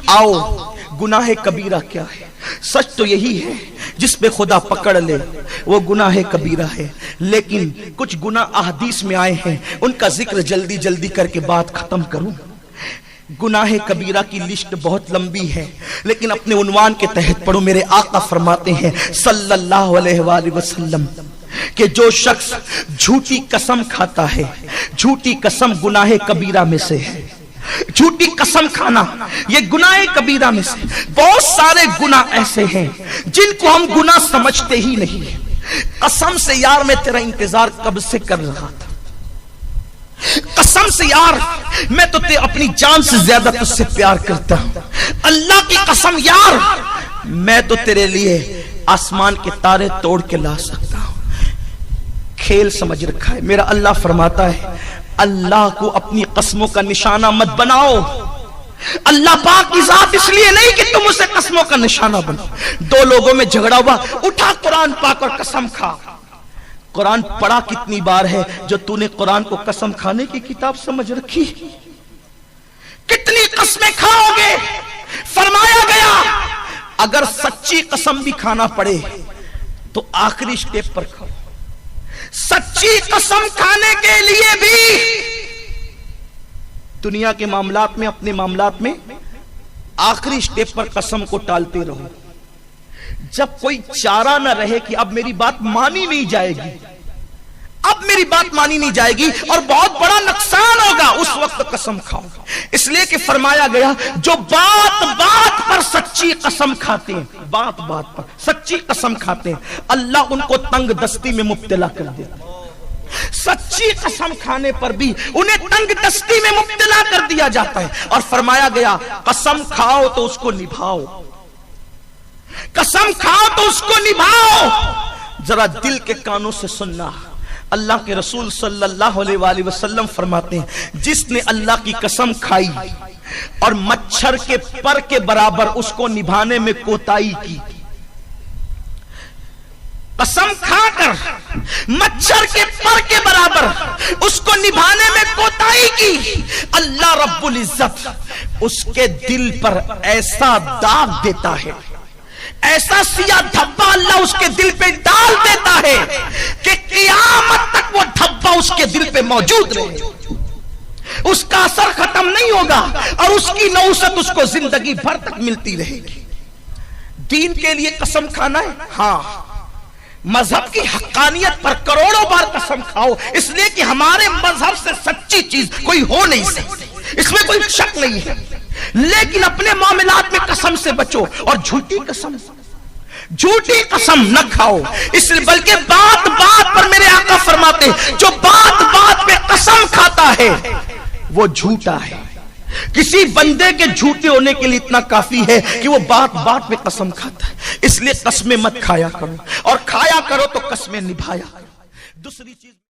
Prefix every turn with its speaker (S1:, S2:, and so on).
S1: आओ गुनाह कबीरा क्या है। सच तो यही है जिस पे खुदा पकड़ ले वो गुनाह कबीरा है, लेकिन कुछ गुनाह अहदीस में आए हैं, उनका जिक्र जल्दी जल्दी करके बात खत्म करूं। गुनाह कबीरा की लिस्ट बहुत लंबी है, लेकिन अपने उन्वान के तहत पढ़ो। मेरे आका फरमाते हैं सल्लल्लाहु अलैहि वसल्लम कि जो शख्स झूठी कसम खाता है, झूठी कसम गुनाह कबीरा में से है। झूठी कसम खाना ये गुनाह कबीरा में से। बहुत सारे गुनाह ऐसे हैं जिनको हम गुनाह समझते ही नहीं। कसम से यार मैं तेरा इंतजार कब से कर रहा था, कसम से यार मैं तो अपनी जान से ज्यादा तुझसे प्यार करता हूं। अल्लाह की कसम यार मैं तो तेरे लिए आसमान के तारे तोड़ के ला सकता हूं। खेल समझ रखा है। मेरा अल्लाह फरमाता है अल्लाह को अपनी कसमों का निशाना मत बनाओ। अल्लाह पाक की जात इसलिए नहीं कि तुम उसे कसमों का निशाना बनाओ। दो लोगों में झगड़ा हुआ, उठा कुरान पाक और कसम खा। कुरान पढ़ा कितनी बार है जो तूने कुरान को कसम खाने की किताब समझ रखी? कितनी कसमें खाओगे? फरमाया गया अगर सच्ची कसम भी खाना पड़े तो आखिरी स्टेप पर खाओ। सच्ची कसम खाने के लिए भी दुनिया के मामलात में, अपने मामलात में आखिरी स्टेप पर कसम को टालते रहो। जब कोई चारा न रहे कि अब मेरी बात मानी नहीं जाएगी, अब मेरी बात मानी नहीं जाएगी और बहुत बड़ा नुकसान होगा, उस वक्त कसम खाओ। इसलिए कि फरमाया गया जो बात बात पर सच्ची कसम खाते हैं, बात बात पर सच्ची कसम खाते हैं, अल्लाह उनको तंग दस्ती में मुब्तला कर देता है। सच्ची कसम खाने पर भी उन्हें तंग दस्ती में मुब्तला कर दिया जाता है। और फरमाया गया कसम खाओ तो उसको निभाओ, कसम खाओ तो उसको निभाओ। जरा दिल के कानों से सुनना। अल्लाह के रसूल सल्लल्लाहु अलैहि वसल्लम फरमाते हैं जिसने अल्लाह की कसम खाई और मच्छर के पर के बराबर उसको निभाने में कोताही की, कसम खाकर मच्छर के पर के बराबर उसको निभाने में कोताही की, अल्लाह रब्बुल इज्जत उसके दिल पर ऐसा दाग देता है, ऐसा सिया धब्बा अल्लाह उसके दिल पे डाल देता है कि क़यामत तक वो धब्बा उसके दिल पे मौजूद रहे, उसका असर खत्म नहीं होगा और उसकी नौसत उसको जिंदगी भर तक मिलती रहेगी। दीन के लिए कसम खाना है, हाँ। मजहब की हक्कानियत पर करोड़ों बार कसम खाओ, इसलिए कि हमारे मजहब से सच्ची चीज कोई हो नहीं सकती, इसमें कोई शक नहीं है। लेकिन अपने मामलात में कसम से बचो और झूठी कसम न खाओ। इसलिए बल्कि बात बात पर मेरे आका फरमाते जो बात बात पे कसम खाता है वो झूठा है। किसी बंदे के झूठे होने के लिए इतना काफी है कि वो बात बात पे कसम खाता है। इसलिए कसमें मत खाया करो और खाया करो तो कसमें निभाया करो। दूसरी चीज